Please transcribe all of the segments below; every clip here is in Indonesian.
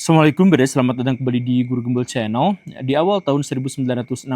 Assalamualaikum Bre, selamat datang kembali di Guru Gembel Channel. Di awal tahun 1966,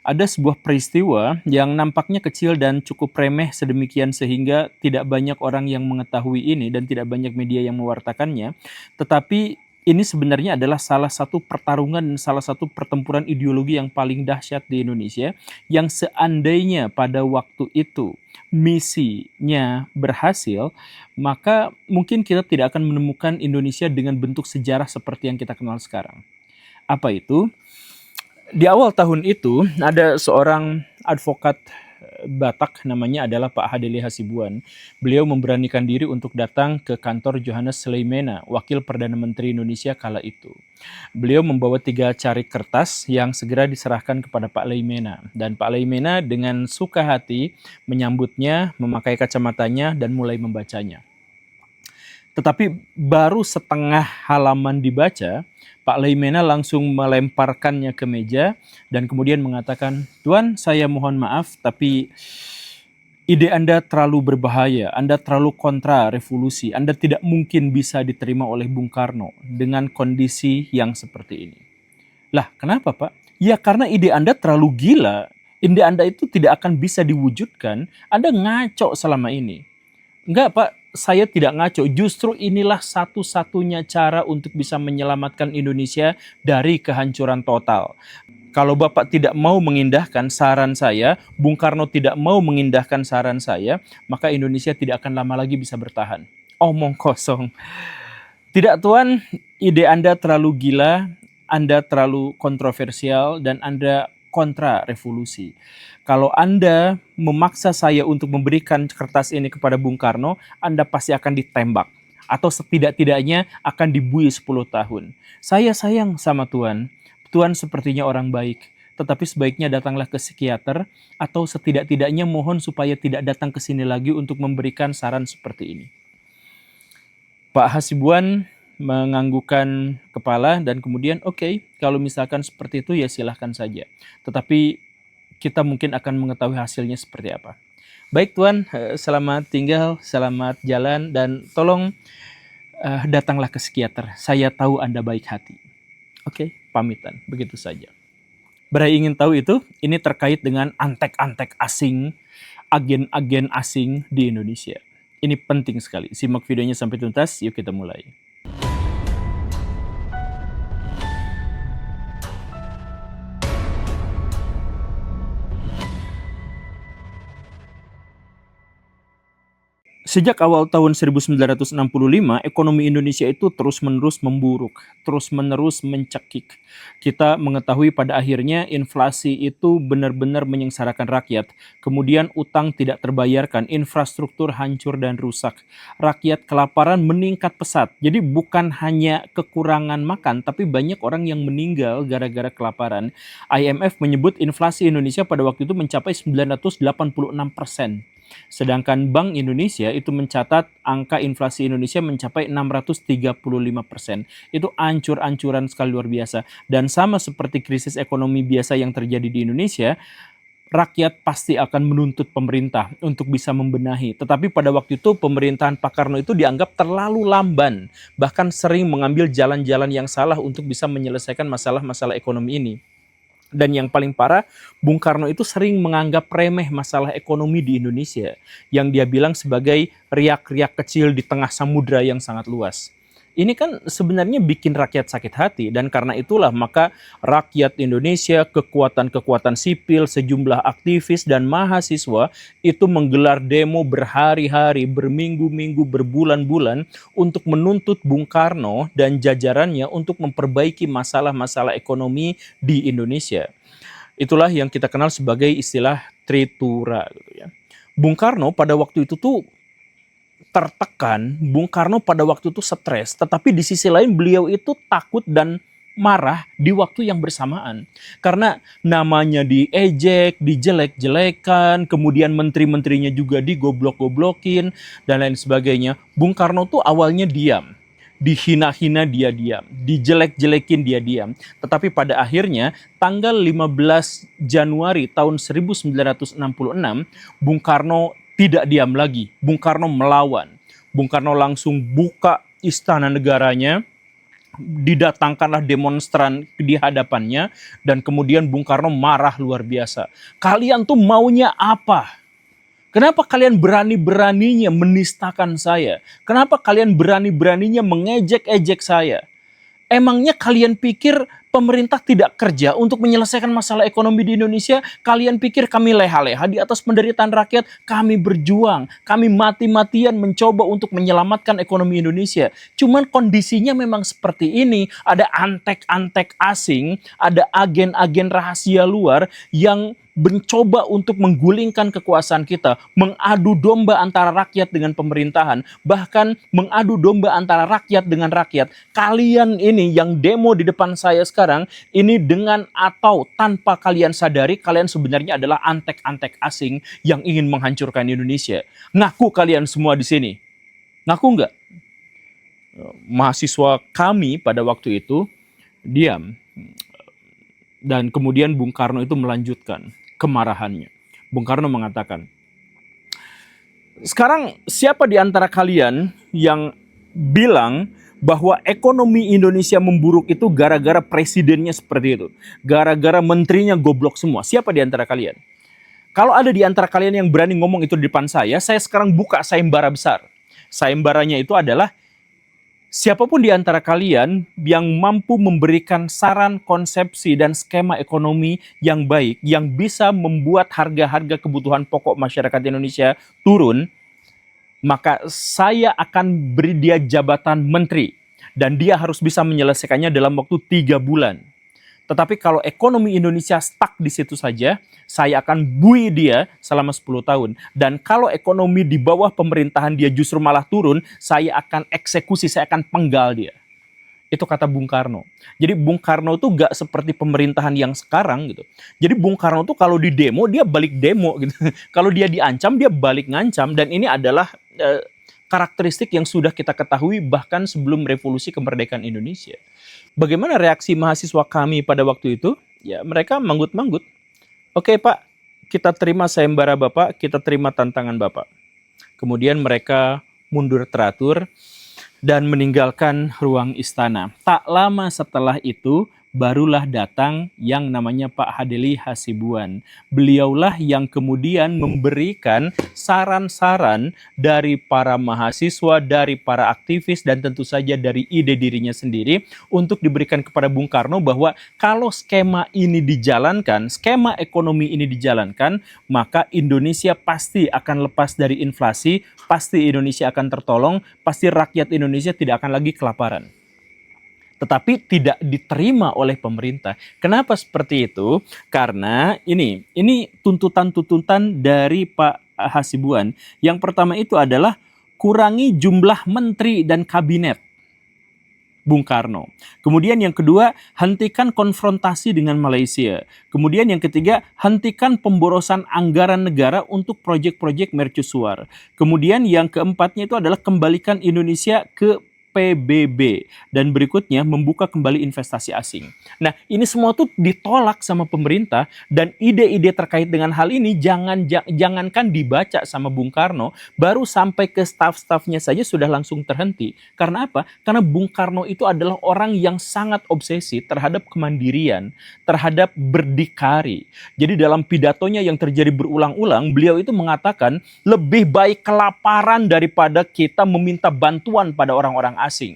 ada sebuah peristiwa yang nampaknya kecil dan cukup remeh sedemikian sehingga tidak banyak orang yang mengetahui ini dan tidak banyak media yang mewartakannya. Tetapi ini sebenarnya adalah salah satu pertarungan dan salah satu pertempuran ideologi yang paling dahsyat di Indonesia, yang seandainya pada waktu itu misinya berhasil, maka mungkin kita tidak akan menemukan Indonesia dengan bentuk sejarah seperti yang kita kenal sekarang. Apa itu? Di awal tahun itu ada seorang advokat Batak, namanya adalah Pak Hadeli Hasibuan. Beliau memberanikan diri untuk datang ke kantor Johannes Sleimena, wakil Perdana Menteri Indonesia kala itu. Beliau membawa 3 cari kertas yang segera diserahkan kepada Pak Leimena. Dan Pak Leimena dengan suka hati menyambutnya, memakai kacamatanya, dan mulai membacanya. Tetapi baru setengah halaman dibaca, Pak Leimena langsung melemparkannya ke meja dan kemudian mengatakan, "Tuan, saya mohon maaf, tapi ide Anda terlalu berbahaya, Anda terlalu kontra revolusi, Anda tidak mungkin bisa diterima oleh Bung Karno dengan kondisi yang seperti ini." Lah, kenapa Pak? Ya karena ide Anda terlalu gila, ide Anda itu tidak akan bisa diwujudkan, Anda ngaco selama ini. Enggak Pak, saya tidak ngaco. Justru inilah satu-satunya cara untuk bisa menyelamatkan Indonesia dari kehancuran total. Kalau Bapak tidak mau mengindahkan saran saya, Bung Karno tidak mau mengindahkan saran saya, maka Indonesia tidak akan lama lagi bisa bertahan. Omong kosong. Tidak Tuan, ide Anda terlalu gila, Anda terlalu kontroversial, dan Anda kontra revolusi. Kalau Anda memaksa saya untuk memberikan kertas ini kepada Bung Karno, Anda pasti akan ditembak. Atau setidak-tidaknya akan dibui 10 tahun. Saya sayang sama Tuan. Tuan sepertinya orang baik. Tetapi sebaiknya datanglah ke psikiater, atau setidak-tidaknya mohon supaya tidak datang ke sini lagi untuk memberikan saran seperti ini. Pak Hasibuan menganggukkan kepala dan kemudian oke, kalau misalkan seperti itu ya silahkan saja. Tetapi kita mungkin akan mengetahui hasilnya seperti apa. Baik Tuan, selamat tinggal, selamat jalan, dan tolong datanglah ke psikiater. Saya tahu Anda baik hati. Oke, pamitan, begitu saja. Berai ingin tahu itu, ini terkait dengan antek-antek asing, agen-agen asing di Indonesia. Ini penting sekali. Simak videonya sampai tuntas, yuk kita mulai. Sejak awal tahun 1965, ekonomi Indonesia itu terus-menerus memburuk, terus-menerus mencekik. Kita mengetahui pada akhirnya inflasi itu benar-benar menyengsarakan rakyat. Kemudian utang tidak terbayarkan, infrastruktur hancur dan rusak. Rakyat kelaparan meningkat pesat. Jadi bukan hanya kekurangan makan, tapi banyak orang yang meninggal gara-gara kelaparan. IMF menyebut inflasi Indonesia pada waktu itu mencapai 986%. Sedangkan Bank Indonesia itu mencatat angka inflasi Indonesia mencapai 635%. Itu ancur-ancuran sekali, luar biasa. Dan sama seperti krisis ekonomi biasa yang terjadi di Indonesia, rakyat pasti akan menuntut pemerintah untuk bisa membenahi. Tetapi pada waktu itu pemerintahan Pak Karno itu dianggap terlalu lamban, bahkan sering mengambil jalan-jalan yang salah untuk bisa menyelesaikan masalah-masalah ekonomi ini. Dan yang paling parah, Bung Karno itu sering menganggap remeh masalah ekonomi di Indonesia, yang dia bilang sebagai riak-riak kecil di tengah samudra yang sangat luas. Ini kan sebenarnya bikin rakyat sakit hati, dan karena itulah maka rakyat Indonesia, kekuatan-kekuatan sipil, sejumlah aktivis dan mahasiswa itu menggelar demo berhari-hari, berminggu-minggu, berbulan-bulan untuk menuntut Bung Karno dan jajarannya untuk memperbaiki masalah-masalah ekonomi di Indonesia. Itulah yang kita kenal sebagai istilah Tritura gitu ya. Bung Karno pada waktu itu tuh tertekan, Bung Karno pada waktu itu stres, tetapi di sisi lain beliau itu takut dan marah di waktu yang bersamaan. Karena namanya diejek, dijelek-jelekan, kemudian menteri-menterinya juga digoblok-goblokin, dan lain sebagainya. Bung Karno tuh awalnya diam. Dihina-hina dia diam, dijelek-jelekin dia diam. Tetapi pada akhirnya tanggal 15 Januari tahun 1966, Bung Karno tidak diam lagi. Bung Karno melawan. Bung Karno langsung buka istana negaranya, didatangkanlah demonstran di hadapannya, dan kemudian Bung Karno marah luar biasa. Kalian tuh maunya apa? Kenapa kalian berani-beraninya menistakan saya? Kenapa kalian berani-beraninya mengejek-ejek saya? Emangnya kalian pikir pemerintah tidak kerja untuk menyelesaikan masalah ekonomi di Indonesia? Kalian pikir kami leha-leha di atas penderitaan rakyat? Kami berjuang, kami mati-matian mencoba untuk menyelamatkan ekonomi Indonesia. Cuman kondisinya memang seperti ini. Ada antek-antek asing, ada agen-agen rahasia luar yang mencoba untuk menggulingkan kekuasaan kita, mengadu domba antara rakyat dengan pemerintahan, bahkan mengadu domba antara rakyat dengan rakyat. Kalian ini yang demo di depan saya sekarang, ini dengan atau tanpa kalian sadari, kalian sebenarnya adalah antek-antek asing yang ingin menghancurkan Indonesia. Ngaku kalian semua di sini. Ngaku nggak? Mahasiswa kami pada waktu itu diam. Dan kemudian Bung Karno itu melanjutkan kemarahannya. Bung Karno mengatakan, sekarang siapa di antara kalian yang bilang bahwa ekonomi Indonesia memburuk itu gara-gara presidennya seperti itu? Gara-gara menterinya goblok semua. Siapa di antara kalian? Kalau ada di antara kalian yang berani ngomong itu di depan saya sekarang buka sayembara besar. Sayembaranya itu adalah siapapun di antara kalian yang mampu memberikan saran, konsepsi, dan skema ekonomi yang baik, yang bisa membuat harga-harga kebutuhan pokok masyarakat Indonesia turun, maka saya akan beri dia jabatan menteri. Dan dia harus bisa menyelesaikannya dalam waktu 3 bulan. Tetapi kalau ekonomi Indonesia stuck di situ saja, saya akan bui dia selama 10 tahun. Dan kalau ekonomi di bawah pemerintahan dia justru malah turun, saya akan eksekusi, saya akan penggal dia. Itu kata Bung Karno. Jadi Bung Karno tuh gak seperti pemerintahan yang sekarang gitu. Jadi Bung Karno tuh kalau di demo, dia balik demo gitu. Kalau dia diancam, dia balik ngancam. Dan ini adalah karakteristik yang sudah kita ketahui bahkan sebelum revolusi kemerdekaan Indonesia. Bagaimana reaksi mahasiswa kami pada waktu itu? Ya, mereka manggut-manggut. Oke Pak, kita terima sayembara Bapak, kita terima tantangan Bapak. Kemudian mereka mundur teratur dan meninggalkan ruang istana. Tak lama setelah itu, barulah datang yang namanya Pak Hadeli Hasibuan. Beliaulah yang kemudian memberikan saran-saran dari para mahasiswa, dari para aktivis, dan tentu saja dari ide dirinya sendiri untuk diberikan kepada Bung Karno bahwa kalau skema ini dijalankan, skema ekonomi ini dijalankan, maka Indonesia pasti akan lepas dari inflasi, pasti Indonesia akan tertolong, pasti rakyat Indonesia tidak akan lagi kelaparan. Tetapi tidak diterima oleh pemerintah. Kenapa seperti itu? Karena ini tuntutan-tuntutan dari Pak Hasibuan. Yang pertama itu adalah kurangi jumlah menteri dan kabinet Bung Karno. Kemudian yang kedua, hentikan konfrontasi dengan Malaysia. Kemudian yang ketiga, hentikan pemborosan anggaran negara untuk proyek-proyek mercusuar. Kemudian yang keempatnya itu adalah kembalikan Indonesia ke PBB, dan berikutnya membuka kembali investasi asing. Nah, ini semua tuh ditolak sama pemerintah, dan ide-ide terkait dengan hal ini jangankan dibaca sama Bung Karno, baru sampai ke staf-stafnya saja sudah langsung terhenti. Karena apa? Karena Bung Karno itu adalah orang yang sangat obsesi terhadap kemandirian, terhadap berdikari. Jadi dalam pidatonya yang terjadi berulang-ulang, beliau itu mengatakan lebih baik kelaparan daripada kita meminta bantuan pada orang-orang asing.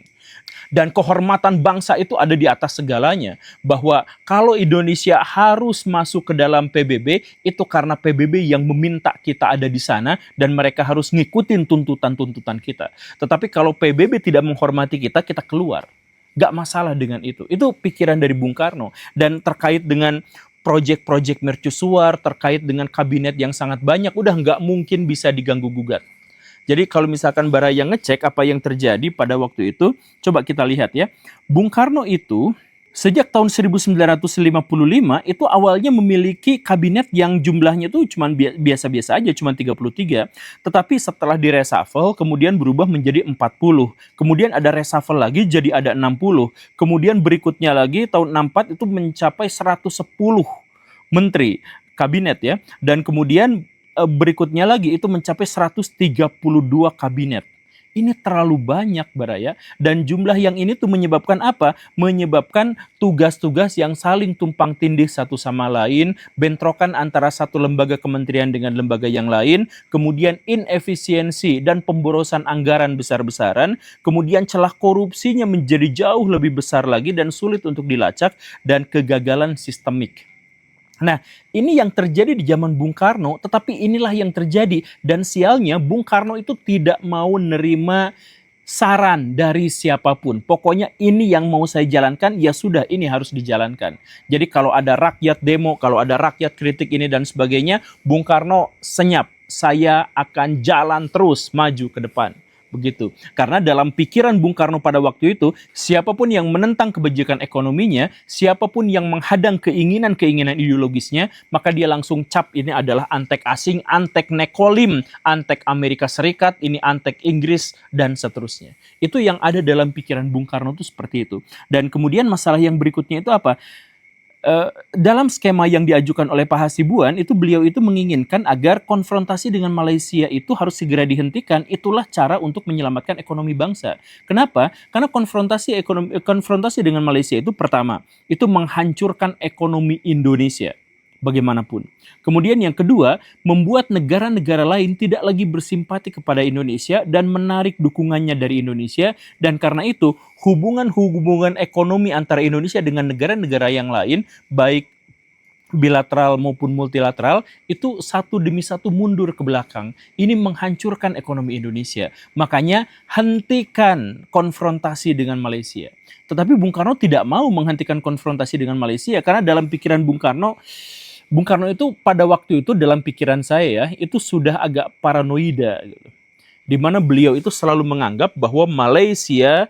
Dan kehormatan bangsa itu ada di atas segalanya. Bahwa kalau Indonesia harus masuk ke dalam PBB, itu karena PBB yang meminta kita ada di sana, dan mereka harus ngikutin tuntutan-tuntutan kita. Tetapi kalau PBB tidak menghormati kita, kita keluar. Gak masalah dengan itu. Itu pikiran dari Bung Karno. Dan terkait dengan proyek-proyek mercusuar, terkait dengan kabinet yang sangat banyak, udah nggak mungkin bisa diganggu-gugat. Jadi kalau misalkan Bara yang ngecek apa yang terjadi pada waktu itu, coba kita lihat ya. Bung Karno itu sejak tahun 1955 itu awalnya memiliki kabinet yang jumlahnya itu cuma biasa-biasa aja, cuma 33. Tetapi setelah di reshuffle kemudian berubah menjadi 40. Kemudian ada reshuffle lagi jadi ada 60. Kemudian berikutnya lagi tahun 64 itu mencapai 110 menteri kabinet ya. Dan kemudian berikutnya lagi itu mencapai 132 kabinet. Ini terlalu banyak Baraya, dan jumlah yang ini tuh menyebabkan apa? Menyebabkan tugas-tugas yang saling tumpang tindih satu sama lain, bentrokan antara satu lembaga kementerian dengan lembaga yang lain, kemudian inefisiensi dan pemborosan anggaran besar-besaran, kemudian celah korupsinya menjadi jauh lebih besar lagi dan sulit untuk dilacak, dan kegagalan sistemik. Nah, ini yang terjadi di zaman Bung Karno, tetapi inilah yang terjadi. Dan sialnya Bung Karno itu tidak mau nerima saran dari siapapun. Pokoknya ini yang mau saya jalankan, ya sudah ini harus dijalankan. Jadi kalau ada rakyat demo, kalau ada rakyat kritik ini dan sebagainya, Bung Karno senyap. Saya akan jalan terus maju ke depan. Begitu. Karena dalam pikiran Bung Karno pada waktu itu, siapapun yang menentang kebijakan ekonominya, siapapun yang menghadang keinginan-keinginan ideologisnya, maka dia langsung cap ini adalah antek asing, antek nekolim, antek Amerika Serikat, ini antek Inggris, dan seterusnya. Itu yang ada dalam pikiran Bung Karno itu seperti itu. Dan kemudian masalah yang berikutnya itu apa? Dalam skema yang diajukan oleh Pak Hasibuan itu beliau itu menginginkan agar konfrontasi dengan Malaysia itu harus segera dihentikan. Itulah cara untuk menyelamatkan ekonomi bangsa. Kenapa? Karena konfrontasi dengan Malaysia itu pertama, itu menghancurkan ekonomi Indonesia bagaimanapun. Kemudian yang kedua, membuat negara-negara lain tidak lagi bersimpati kepada Indonesia dan menarik dukungannya dari Indonesia, dan karena itu hubungan-hubungan ekonomi antara Indonesia dengan negara-negara yang lain, baik bilateral maupun multilateral, itu satu demi satu mundur ke belakang. Ini menghancurkan ekonomi Indonesia. Makanya hentikan konfrontasi dengan Malaysia. Tetapi Bung Karno tidak mau menghentikan konfrontasi dengan Malaysia karena dalam pikiran Bung Karno itu pada waktu itu dalam pikiran saya ya, itu sudah agak paranoida gitu. Di mana beliau itu selalu menganggap bahwa Malaysia,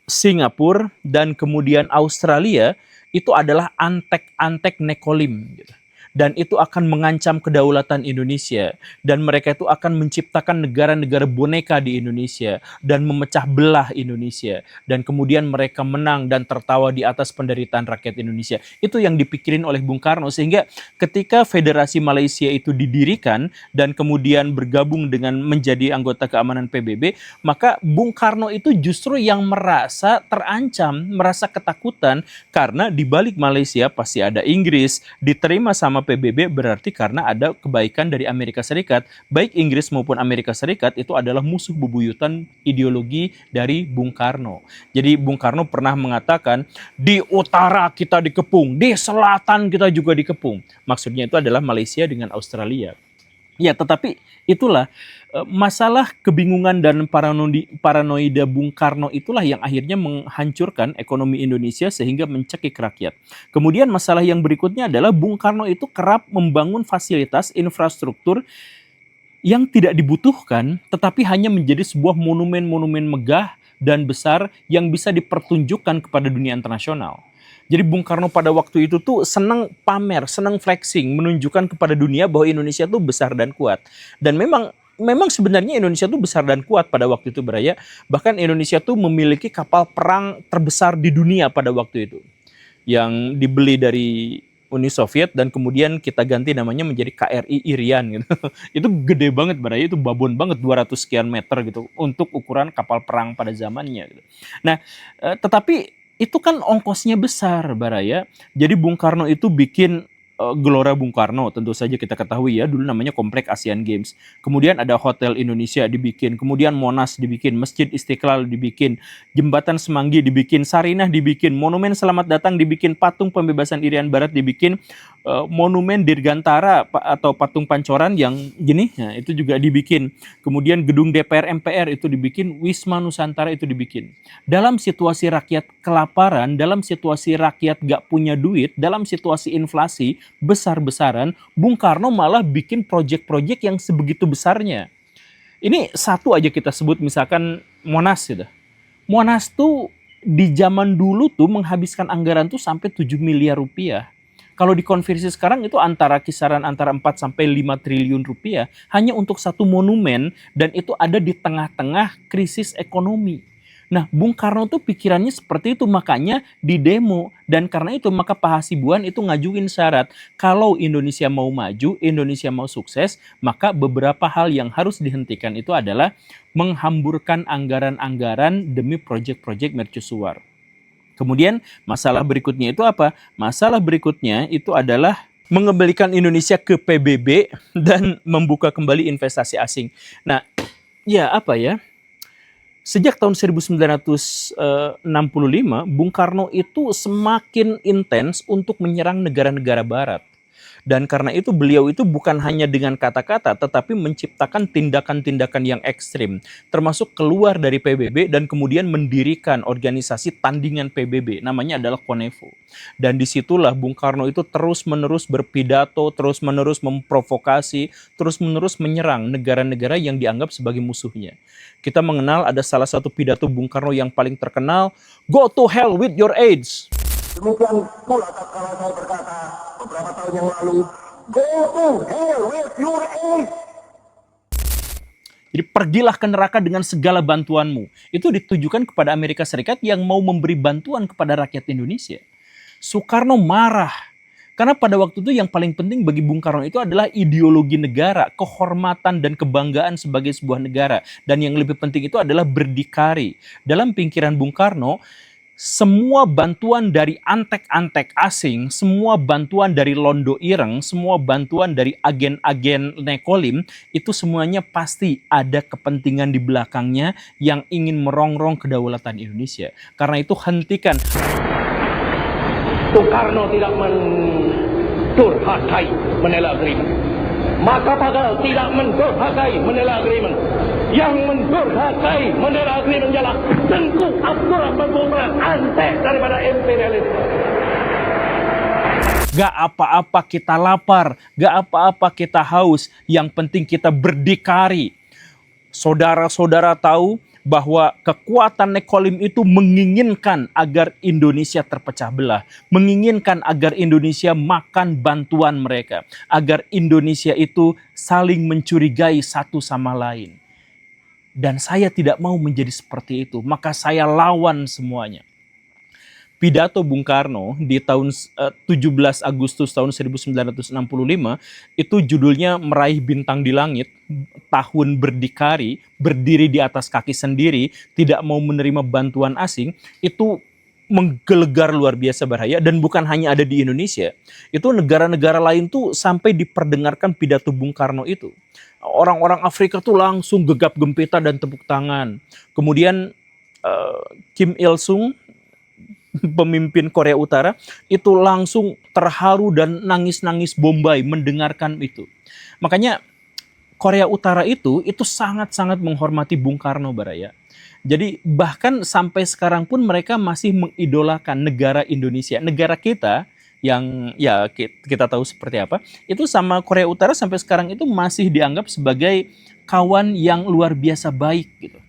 Singapura, dan kemudian Australia itu adalah antek-antek nekolim gitu. Dan itu akan mengancam kedaulatan Indonesia. Dan mereka itu akan menciptakan negara-negara boneka di Indonesia. Dan memecah belah Indonesia. Dan kemudian mereka menang dan tertawa di atas penderitaan rakyat Indonesia. Itu yang dipikirin oleh Bung Karno. Sehingga ketika Federasi Malaysia itu didirikan dan kemudian bergabung dengan menjadi anggota keamanan PBB, maka Bung Karno itu justru yang merasa terancam, merasa ketakutan. Karena di balik Malaysia pasti ada Inggris, diterima sama PBB berarti karena ada kebaikan dari Amerika Serikat. Baik Inggris maupun Amerika Serikat itu adalah musuh bebuyutan ideologi dari Bung Karno. Jadi Bung Karno pernah mengatakan, di utara kita dikepung, di selatan kita juga dikepung. Maksudnya itu adalah Malaysia dengan Australia. Ya, tetapi itulah masalah kebingungan dan paranoida Bung Karno itulah yang akhirnya menghancurkan ekonomi Indonesia sehingga mencekik rakyat. Kemudian masalah yang berikutnya adalah Bung Karno itu kerap membangun fasilitas infrastruktur yang tidak dibutuhkan, tetapi hanya menjadi sebuah monumen-monumen megah dan besar yang bisa dipertunjukkan kepada dunia internasional. Jadi Bung Karno pada waktu itu tuh senang pamer, senang flexing, menunjukkan kepada dunia bahwa Indonesia tuh besar dan kuat. Dan memang sebenarnya Indonesia tuh besar dan kuat pada waktu itu Baraya. Bahkan Indonesia tuh memiliki kapal perang terbesar di dunia pada waktu itu. Yang dibeli dari Uni Soviet dan kemudian kita ganti namanya menjadi KRI Irian gitu. Itu gede banget Baraya, itu babon banget 200 sekian meter gitu untuk ukuran kapal perang pada zamannya gitu. Nah, tetapi itu kan ongkosnya besar Baraya. Jadi Bung Karno itu bikin Gelora Bung Karno, tentu saja kita ketahui ya, dulu namanya Komplek Asian Games. Kemudian ada Hotel Indonesia dibikin, kemudian Monas dibikin, Masjid Istiqlal dibikin, Jembatan Semanggi dibikin, Sarinah dibikin, Monumen Selamat Datang dibikin, Patung Pembebasan Irian Barat dibikin, Monumen Dirgantara atau Patung Pancoran yang gini, nah, itu juga dibikin. Kemudian Gedung DPR MPR itu dibikin, Wisma Nusantara itu dibikin. Dalam situasi rakyat kelaparan, dalam situasi rakyat gak punya duit, dalam situasi inflasi besar-besaran, Bung Karno malah bikin proyek-proyek yang sebegitu besarnya. Ini satu aja kita sebut misalkan Monas gitu. Monas tuh di zaman dulu tuh menghabiskan anggaran tuh sampai 7 miliar rupiah. Kalau dikonversi sekarang itu kisaran antara 4 sampai 5 triliun rupiah hanya untuk satu monumen, dan itu ada di tengah-tengah krisis ekonomi. Nah, Bung Karno tuh pikirannya seperti itu, makanya di demo. Dan karena itu maka Pak Hasibuan itu ngajuin syarat. Kalau Indonesia mau maju, Indonesia mau sukses, maka beberapa hal yang harus dihentikan itu adalah menghamburkan anggaran-anggaran demi proyek-proyek mercusuar. Kemudian masalah berikutnya itu apa? Masalah berikutnya itu adalah mengembalikan Indonesia ke PBB dan membuka kembali investasi asing. Nah, ya apa ya? Sejak tahun 1965, Bung Karno itu semakin intens untuk menyerang negara-negara barat. Dan karena itu beliau itu bukan hanya dengan kata-kata, tetapi menciptakan tindakan-tindakan yang ekstrim. Termasuk keluar dari PBB dan kemudian mendirikan organisasi tandingan PBB. Namanya adalah Konevo. Dan disitulah Bung Karno itu terus-menerus berpidato, terus-menerus memprovokasi, terus-menerus menyerang negara-negara yang dianggap sebagai musuhnya. Kita mengenal ada salah satu pidato Bung Karno yang paling terkenal, "Go to hell with your AIDS." Demikian pula tatkala saya berkata beberapa tahun yang lalu, "Go to hell with your AIDS." Jadi pergilah ke neraka dengan segala bantuanmu. Itu ditujukan kepada Amerika Serikat yang mau memberi bantuan kepada rakyat Indonesia. Soekarno marah. Karena pada waktu itu yang paling penting bagi Bung Karno itu adalah ideologi negara, kehormatan dan kebanggaan sebagai sebuah negara. Dan yang lebih penting itu adalah berdikari. Dalam pikiran Bung Karno, semua bantuan dari antek-antek asing, semua bantuan dari Londo Ireng, semua bantuan dari agen-agen Nekolim, itu semuanya pasti ada kepentingan di belakangnya yang ingin merongrong kedaulatan Indonesia. Karena itu hentikan. Soekarno tidak mendurhakai Manila Agreement. Maka Pagal tidak mendurhakai Manila Agreement. Yang mendurhakai Manila Agreement ialah Tengku Abdurrahman Bumrah, antek daripada imperialisme. Gak apa-apa kita lapar, gak apa-apa kita haus, yang penting kita berdikari. Saudara-saudara tahu bahwa kekuatan Nekolim itu menginginkan agar Indonesia terpecah belah, menginginkan agar Indonesia makan bantuan mereka, agar Indonesia itu saling mencurigai satu sama lain. Dan saya tidak mau menjadi seperti itu, maka saya lawan semuanya. Pidato Bung Karno di tahun 17 Agustus tahun 1965 itu judulnya Meraih Bintang di Langit, tahun berdikari, berdiri di atas kaki sendiri, tidak mau menerima bantuan asing, itu menggelegar luar biasa bahaya. Dan bukan hanya ada di Indonesia, itu negara-negara lain tuh sampai diperdengarkan pidato Bung Karno itu. Orang-orang Afrika tuh langsung gegap gempita dan tepuk tangan. Kemudian Kim Il Sung, pemimpin Korea Utara, itu langsung terharu dan nangis-nangis bombay mendengarkan itu. Makanya Korea Utara itu sangat-sangat menghormati Bung Karno Baraya. Jadi bahkan sampai sekarang pun mereka masih mengidolakan negara Indonesia, negara kita yang ya kita tahu seperti apa. Itu sama Korea Utara sampai sekarang itu masih dianggap sebagai kawan yang luar biasa baik gitu.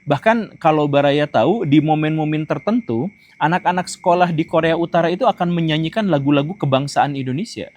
Bahkan kalau Baraya tahu, di momen-momen tertentu, anak-anak sekolah di Korea Utara itu akan menyanyikan lagu-lagu kebangsaan Indonesia.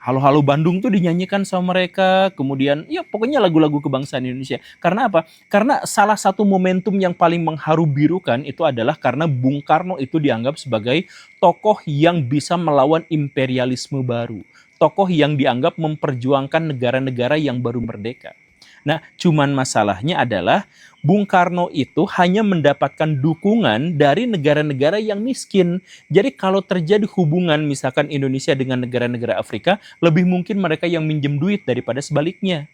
Halo-halo Bandung tuh dinyanyikan sama mereka, kemudian ya pokoknya lagu-lagu kebangsaan Indonesia. Karena apa? Karena salah satu momentum yang paling mengharu birukan itu adalah karena Bung Karno itu dianggap sebagai tokoh yang bisa melawan imperialisme baru. Tokoh yang dianggap memperjuangkan negara-negara yang baru merdeka. Nah, cuman masalahnya adalah Bung Karno itu hanya mendapatkan dukungan dari negara-negara yang miskin. Jadi kalau terjadi hubungan misalkan Indonesia dengan negara-negara Afrika, lebih mungkin mereka yang minjem duit daripada sebaliknya.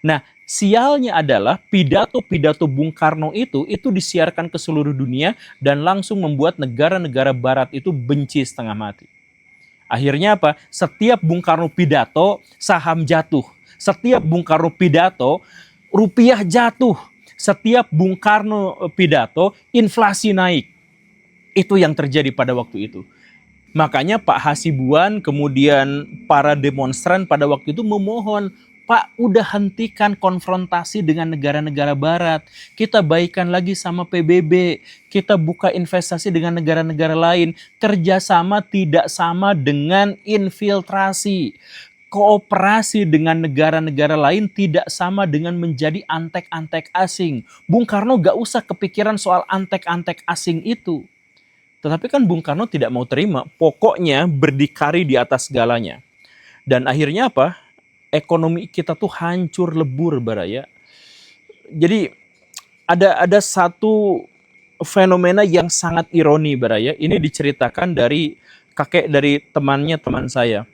Nah, sialnya adalah pidato-pidato Bung Karno itu disiarkan ke seluruh dunia dan langsung membuat negara-negara barat itu benci setengah mati. Akhirnya apa? Setiap Bung Karno pidato, saham jatuh. Setiap Bung Karno pidato, rupiah jatuh. Setiap Bung Karno pidato, inflasi naik. Itu yang terjadi pada waktu itu. Makanya Pak Hasibuan, kemudian para demonstran pada waktu itu memohon, Pak, udah hentikan konfrontasi dengan negara-negara barat. Kita baikan lagi sama PBB. Kita buka investasi dengan negara-negara lain. Kerjasama tidak sama dengan infiltrasi. kooperasi dengan negara-negara lain tidak sama dengan menjadi antek-antek asing. Bung Karno gak usah kepikiran soal antek-antek asing itu. Tetapi kan Bung Karno tidak mau terima, pokoknya berdikari di atas segalanya. Dan akhirnya apa? Ekonomi kita tuh hancur lebur, Baraya. Jadi ada satu fenomena yang sangat ironi, Baraya. Ini diceritakan dari kakek dari teman saya.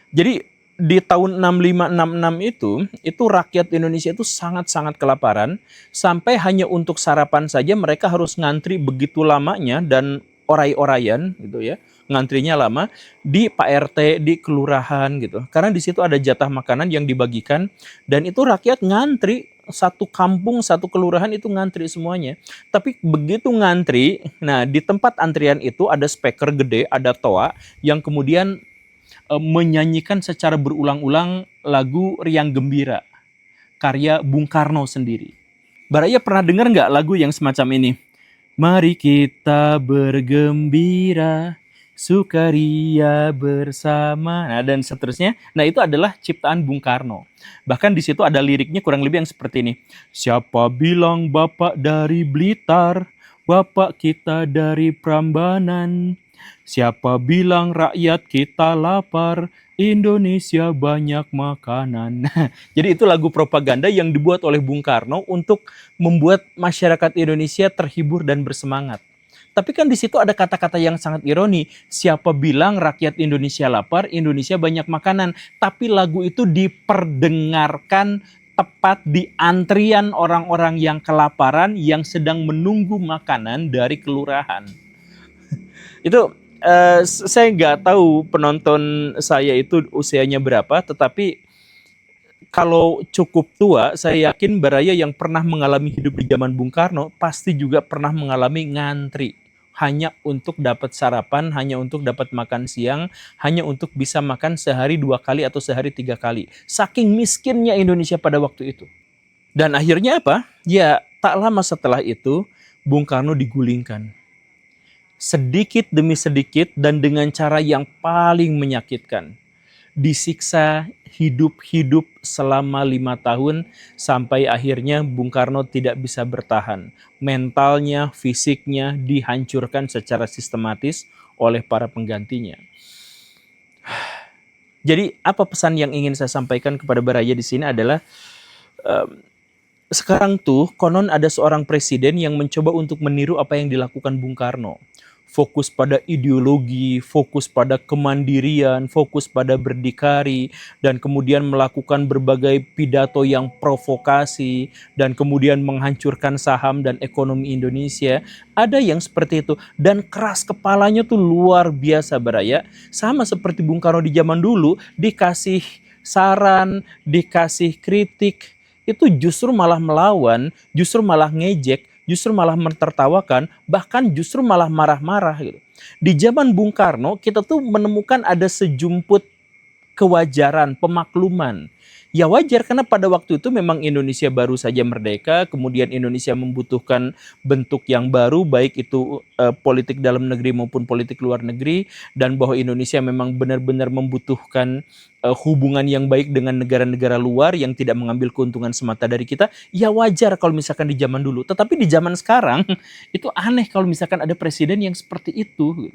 Jadi di tahun 6566 itu rakyat Indonesia itu sangat-sangat kelaparan, sampai hanya untuk sarapan saja mereka harus ngantri begitu lamanya dan orai-oraian gitu ya. Ngantrinya lama di Pak RT, di kelurahan gitu. Karena di situ ada jatah makanan yang dibagikan dan itu rakyat ngantri, satu kampung, satu kelurahan itu ngantri semuanya. Tapi begitu ngantri, nah di tempat antrian itu ada speaker gede, ada toa yang kemudian menyanyikan secara berulang-ulang lagu Riang Gembira, karya Bung Karno sendiri. Baraya pernah dengar nggak lagu yang semacam ini? Mari kita bergembira, sukaria bersama, nah dan seterusnya. Nah itu adalah ciptaan Bung Karno. Bahkan di situ ada liriknya kurang lebih yang seperti ini. Siapa bilang Bapak dari Blitar, Bapak kita dari Prambanan. Siapa bilang rakyat kita lapar, Indonesia banyak makanan. Jadi itu lagu propaganda yang dibuat oleh Bung Karno untuk membuat masyarakat Indonesia terhibur dan bersemangat. Tapi kan di situ ada kata-kata yang sangat ironi. Siapa bilang rakyat Indonesia lapar, Indonesia banyak makanan. Tapi lagu itu diperdengarkan tepat di antrian orang-orang yang kelaparan yang sedang menunggu makanan dari kelurahan. Itu saya nggak tahu penonton saya itu usianya berapa, tetapi kalau cukup tua, saya yakin Baraya yang pernah mengalami hidup di zaman Bung Karno pasti juga pernah mengalami ngantri hanya untuk dapat sarapan, hanya untuk dapat makan siang, hanya untuk bisa makan sehari 2 kali atau sehari 3 kali. Saking miskinnya Indonesia pada waktu itu. Dan akhirnya apa? Ya, tak lama setelah itu Bung Karno digulingkan. Sedikit demi sedikit dan dengan cara yang paling menyakitkan. Disiksa hidup-hidup selama 5 tahun sampai akhirnya Bung Karno tidak bisa bertahan. Mentalnya, fisiknya dihancurkan secara sistematis oleh para penggantinya. Jadi apa pesan yang ingin saya sampaikan kepada Baraya di sini adalah sekarang tuh konon ada seorang presiden yang mencoba untuk meniru apa yang dilakukan Bung Karno. Fokus pada ideologi, fokus pada kemandirian, fokus pada berdikari, dan kemudian melakukan berbagai pidato yang provokasi, dan kemudian menghancurkan saham dan ekonomi Indonesia. Ada yang seperti itu, dan keras kepalanya tuh luar biasa, Baraya. Sama seperti Bung Karno di zaman dulu, dikasih saran, dikasih kritik, itu justru malah melawan, justru malah ngejek, justru malah mentertawakan, bahkan justru malah marah-marah gitu. Di zaman Bung Karno, kita tuh menemukan ada sejumput kewajaran, pemakluman. Ya wajar karena pada waktu itu memang Indonesia baru saja merdeka, kemudian Indonesia membutuhkan bentuk yang baru, baik itu politik dalam negeri maupun politik luar negeri, dan bahwa Indonesia memang benar-benar membutuhkan hubungan yang baik dengan negara-negara luar yang tidak mengambil keuntungan semata dari kita. Ya wajar kalau misalkan di zaman dulu, tetapi di zaman sekarang itu aneh kalau misalkan ada presiden yang seperti itu.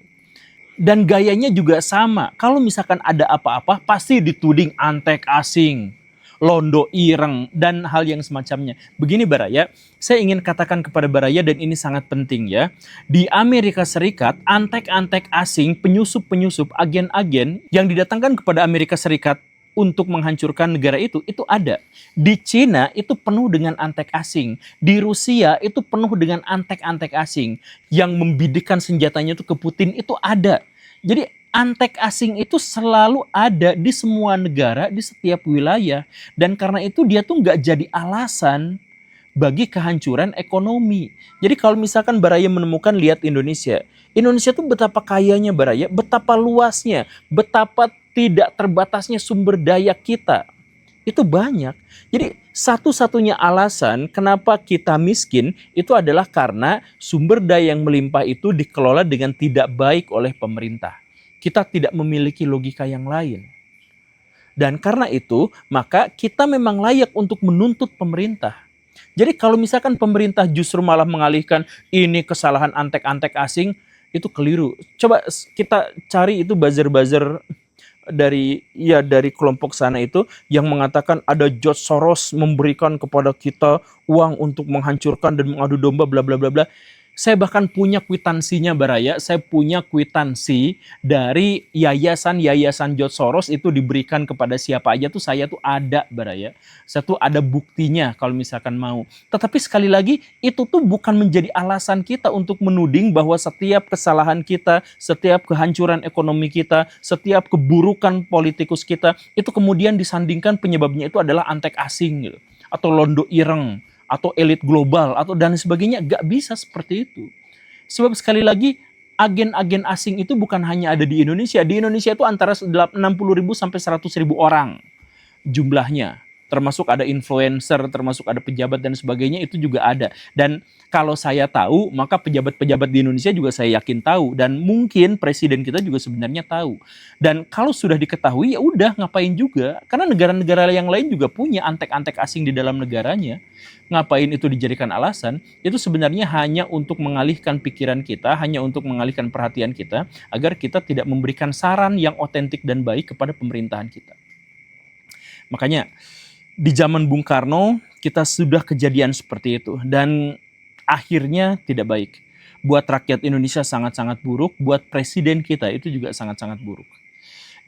Dan gayanya juga sama. Kalau misalkan ada apa-apa pasti dituding antek asing, londo ireng, dan hal yang semacamnya. Begini Baraya, saya ingin katakan kepada Baraya dan ini sangat penting ya. Di Amerika Serikat, antek-antek asing, penyusup-penyusup, agen-agen yang didatangkan kepada Amerika Serikat untuk menghancurkan negara itu ada. Di Cina itu penuh dengan antek asing. Di Rusia itu penuh dengan antek-antek asing. Yang membidikkan senjatanya itu ke Putin itu ada. Jadi antek asing itu selalu ada di semua negara, di setiap wilayah. Dan karena itu dia tuh nggak jadi alasan bagi kehancuran ekonomi. Jadi kalau misalkan Baraya menemukan, lihat Indonesia. Indonesia tuh betapa kayanya Baraya, betapa luasnya, betapa tidak terbatasnya sumber daya kita. Itu banyak. Jadi satu-satunya alasan kenapa kita miskin itu adalah karena sumber daya yang melimpah itu dikelola dengan tidak baik oleh pemerintah. Kita tidak memiliki logika yang lain. Dan karena itu, maka kita memang layak untuk menuntut pemerintah. Jadi kalau misalkan pemerintah justru malah mengalihkan ini kesalahan antek-antek asing, itu keliru. Coba kita cari itu buzzer-buzzer dari kelompok sana itu yang mengatakan ada George Soros memberikan kepada kita uang untuk menghancurkan dan mengadu domba bla bla bla bla. Saya bahkan punya kwitansinya Baraya, saya punya kwitansi dari yayasan George Soros itu diberikan kepada siapa aja tuh saya tuh ada Baraya. Saya tuh ada buktinya kalau misalkan mau. Tetapi sekali lagi itu tuh bukan menjadi alasan kita untuk menuding bahwa setiap kesalahan kita, setiap kehancuran ekonomi kita, setiap keburukan politikus kita itu kemudian disandingkan penyebabnya itu adalah antek asing gitu, atau londo ireng, atau elit global, atau dan sebagainya. Gak bisa seperti itu. Sebab sekali lagi, agen-agen asing itu bukan hanya ada di Indonesia. Di Indonesia itu antara 60.000 sampai 100.000 orang jumlahnya. Termasuk ada influencer, termasuk ada pejabat dan sebagainya, itu juga ada. Dan kalau saya tahu, maka pejabat-pejabat di Indonesia juga saya yakin tahu. Dan mungkin presiden kita juga sebenarnya tahu. Dan kalau sudah diketahui, ya udah ngapain juga. Karena negara-negara yang lain juga punya antek-antek asing di dalam negaranya. Ngapain itu dijadikan alasan? Itu sebenarnya hanya untuk mengalihkan pikiran kita, hanya untuk mengalihkan perhatian kita, agar kita tidak memberikan saran yang otentik dan baik kepada pemerintahan kita. Makanya, di zaman Bung Karno, kita sudah kejadian seperti itu. Dan akhirnya tidak baik. Buat rakyat Indonesia sangat-sangat buruk, buat presiden kita itu juga sangat-sangat buruk.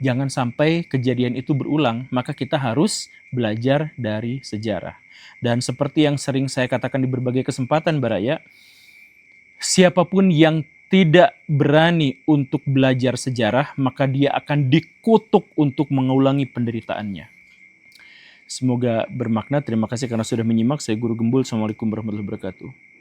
Jangan sampai kejadian itu berulang, maka kita harus belajar dari sejarah. Dan seperti yang sering saya katakan di berbagai kesempatan, Baraya, siapapun yang tidak berani untuk belajar sejarah, maka dia akan dikutuk untuk mengulangi penderitaannya. Semoga bermakna. Terima kasih karena sudah menyimak. Saya Guru Gembul. Assalamualaikum warahmatullahi wabarakatuh.